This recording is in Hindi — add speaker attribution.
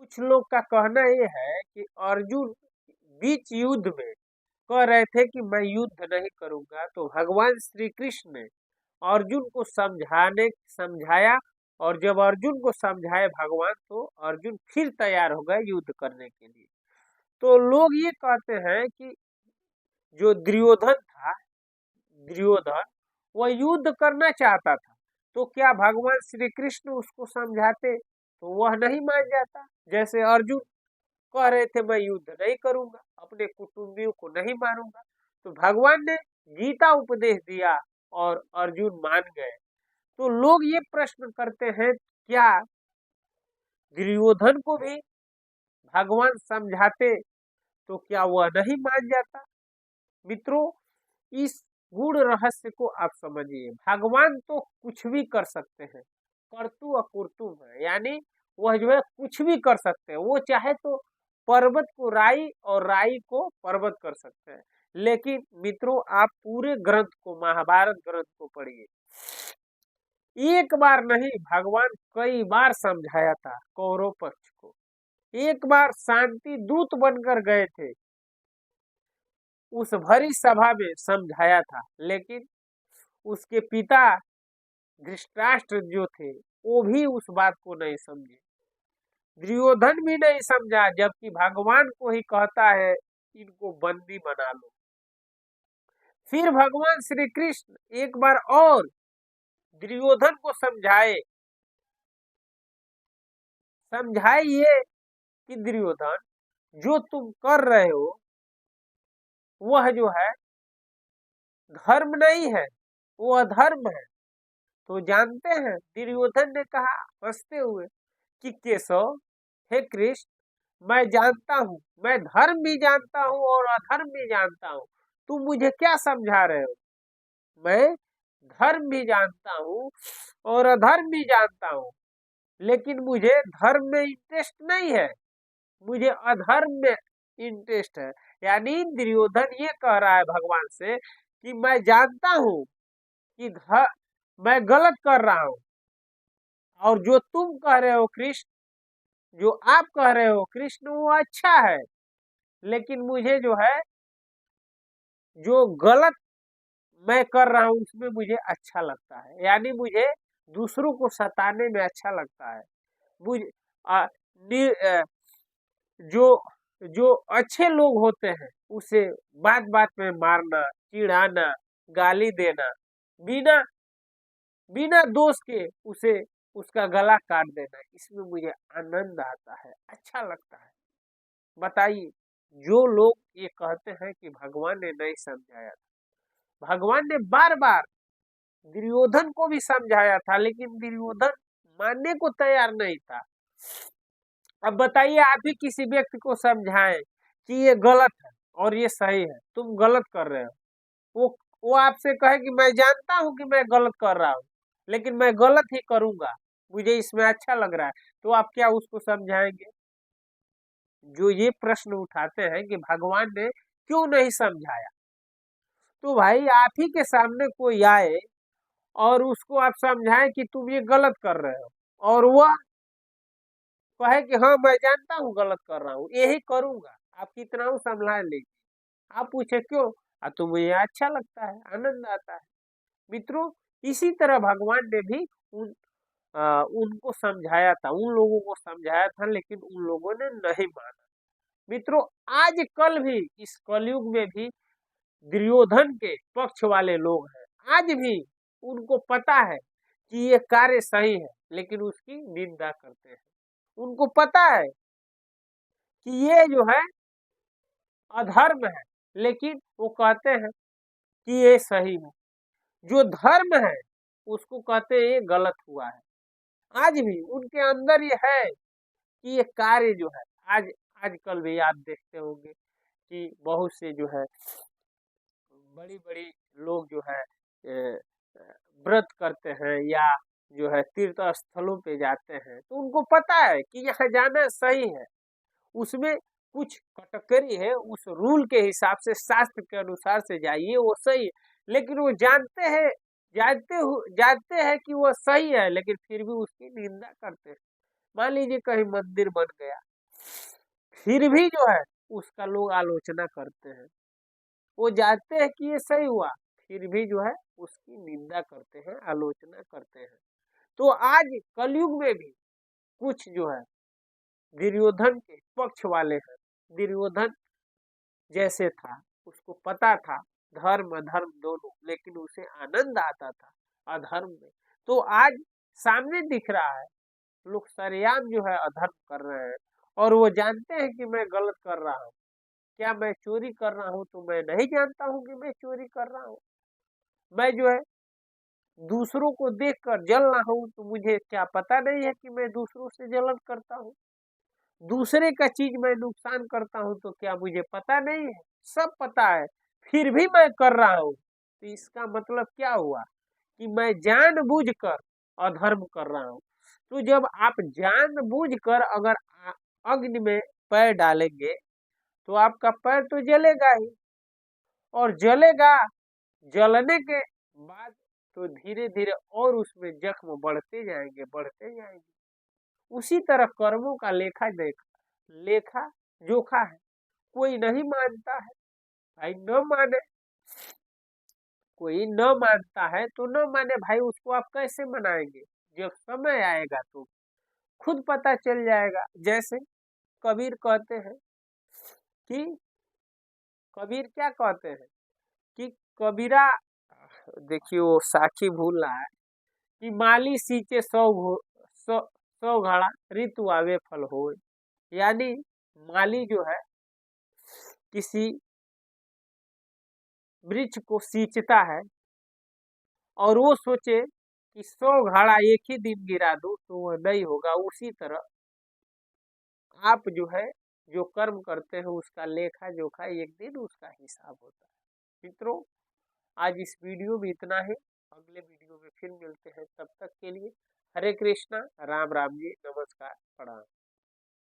Speaker 1: कुछ लोग का कहना ये है कि अर्जुन बीच युद्ध में कह रहे थे कि मैं युद्ध नहीं करूंगा, तो भगवान श्री कृष्ण ने अर्जुन को समझाया, और जब अर्जुन को समझाए भगवान, तो अर्जुन फिर तैयार हो गए युद्ध करने के लिए। तो लोग ये कहते हैं कि जो दुर्योधन था, दुर्योधन वह युद्ध करना चाहता था, तो क्या भगवान श्री कृष्ण उसको समझाते तो वह नहीं मान जाता? जैसे अर्जुन कह रहे थे मैं युद्ध नहीं करूंगा, अपने कुटुंबियों को नहीं मारूंगा, तो भगवान ने गीता उपदेश दिया और अर्जुन मान गए। तो लोग ये प्रश्न करते हैं, क्या दुर्योधन को भी भगवान समझाते तो क्या वह नहीं मान जाता? मित्रों, इस गूढ़ रहस्य को आप समझिए। भगवान तो कुछ भी कर सकते हैं, कर्तु अकुर्तु है, यानी वह जो है कुछ भी कर सकते हैं। वो चाहे तो पर्वत को राई और राई को पर्वत कर सकते हैं। लेकिन मित्रों, आप पूरे ग्रंथ को, महाभारत ग्रंथ को पढ़िए, एक बार नहीं भगवान कई बार समझाया था कौरव पक्ष को। एक बार शांति दूत बनकर गए थे, उस भरी सभा में समझाया था, लेकिन उसके पिता धृतराष्ट्र जो थे वो भी उस बात को नहीं समझे। दुर्योधन भी नहीं समझा, जबकि भगवान को ही कहता है इनको बंदी बना लो। फिर भगवान श्री कृष्ण एक बार और दुर्योधन को समझाए ये कि दुर्योधन, जो तुम कर रहे हो वह जो है धर्म नहीं है, वो अधर्म है। तो जानते हैं दुर्योधन ने कहा हंसते हुए कि केशव, हे कृष्ण, मैं जानता हूँ, मैं धर्म भी जानता हूँ और अधर्म भी जानता हूँ, तुम मुझे क्या समझा रहे हो? मैं धर्म भी जानता हूँ और अधर्म भी जानता हूँ, लेकिन मुझे धर्म में इंटरेस्ट नहीं है, मुझे अधर्म में इंटरेस्ट है। यानी दुर्योधन ये कह रहा है भगवान से कि मैं जानता हूँ कि मैं गलत कर रहा हूँ, और जो तुम कह रहे हो कृष्ण, जो आप कह रहे हो कृष्ण, वो अच्छा है, लेकिन मुझे जो है जो गलत मैं कर रहा हूँ उसमें मुझे अच्छा लगता है। यानी मुझे दूसरों को सताने में अच्छा लगता है। मुझे जो जो अच्छे लोग होते हैं उसे बात बात में मारना, चिढ़ाना, गाली देना, बिना बिना दोष के उसे उसका गला काट देना, इसमें मुझे आनंद आता है, अच्छा लगता है। बताइए, जो लोग ये कहते हैं कि भगवान ने नहीं समझाया था, भगवान ने बार बार दुर्योधन को भी समझाया था, लेकिन दुर्योधन मानने को तैयार नहीं था। अब बताइए, आप ही किसी व्यक्ति को समझाएं कि ये गलत है और ये सही है, तुम गलत कर रहे हो, वो आपसे कहे कि मैं जानता हूं कि मैं गलत कर रहा हूं, लेकिन मैं गलत ही करूंगा, मुझे इसमें अच्छा लग रहा है, तो आप क्या उसको समझाएंगे? जो ये प्रश्न उठाते हैं कि भगवान ने क्यों नहीं समझाया, तो भाई आप ही के सामने कोई आए और उसको आप समझाएं कि तुम ये गलत कर रहे हो, और वह कहे कि हाँ मैं जानता हूँ गलत कर रहा हूँ, यही करूंगा, आप कितना संभाल लीजिए। आप पूछे क्यों? तो मुझे अच्छा लगता है, आनंद आता है। मित्रों, इसी तरह भगवान ने भी उनको समझाया था, उन लोगों को समझाया था, लेकिन उन लोगों ने नहीं माना। मित्रों, आज कल भी इस कलयुग में भी दुर्योधन के पक्ष वाले लोग हैं, आज भी उनको पता है कि ये कार्य सही है, लेकिन उसकी निंदा करते हैं। उनको पता है कि ये जो है अधर्म है, लेकिन वो कहते हैं कि ये सही है। जो धर्म है उसको कहते हैं ये गलत हुआ है। आज भी उनके अंदर ये है कि ये कार्य जो है, आज आजकल भी आप देखते होंगे कि बहुत से जो है बड़ी बड़ी लोग जो है व्रत करते हैं या जो है तीर्थ स्थलों पे जाते हैं, तो उनको पता है कि यहाँ जाना सही है, उसमें कुछ कटकरी है, उस रूल के हिसाब से, शास्त्र के अनुसार से जाइए, वो सही है। लेकिन वो जानते हैं कि वो सही है, लेकिन फिर भी उसकी निंदा करते हैं। मान लीजिए कहीं मंदिर बन गया, फिर भी जो है उसका लोग आलोचना करते हैं। वो जानते हैं कि ये सही हुआ, फिर भी जो है उसकी निंदा करते हैं, आलोचना करते हैं। तो आज कलयुग में भी कुछ जो है दुर्योधन के पक्ष वाले हैं। दुर्योधन जैसे था, उसको पता था धर्म अधर्म दोनों, लेकिन उसे आनंद आता था अधर्म में। तो आज सामने दिख रहा है, लोग सरेआम जो है अधर्म कर रहे हैं, और वो जानते हैं कि मैं गलत कर रहा हूँ। क्या मैं चोरी कर रहा हूँ तो मैं नहीं जानता हूँ कि मैं चोरी कर रहा हूँ? मैं जो है दूसरों को देखकर जल रहा हूँ तो मुझे क्या पता नहीं है कि मैं दूसरों से जलन करता हूँ? दूसरे का चीज मैं नुकसान करता हूँ तो क्या मुझे पता नहीं है? सब पता है, फिर भी मैं कर रहा हूँ। तो इसका मतलब क्या हुआ कि मैं जानबूझकर अधर्म कर रहा हूँ। तो जब आप जानबूझकर अगर अग्नि में पैर डालेंगे तो आपका पैर तो जलेगा ही, और जलेगा, जलने के बाद तो धीरे धीरे और उसमें जख्म बढ़ते जाएंगे, बढ़ते जाएंगे। उसी तरह कर्मों का लेखा देखा, लेखा जोखा है। कोई नहीं मानता है, भाई न माने, कोई न मानता है तो न माने भाई, उसको आप कैसे मनाएंगे? जब समय आएगा तो खुद पता चल जाएगा। जैसे कबीर कहते हैं कि, कबीर क्या कहते हैं कि कबीरा, देखिए वो साखी भूल रहा है कि माली सींचे सौ सौ घड़ा ऋतु आवे फल होए। यानी माली जो है किसी वृक्ष को सींचता है और वो सोचे कि 100 घड़ा एक ही दिन गिरा दूं तो वह नहीं होगा। उसी तरह आप जो है जो कर्म करते हैं उसका लेखा जोखा एक दिन उसका हिसाब होता है। मित्रों, आज इस वीडियो में इतना ही। अगले वीडियो में फिर मिलते हैं, तब तक के लिए हरे कृष्णा, राम राम जी, नमस्कार, प्रणाम।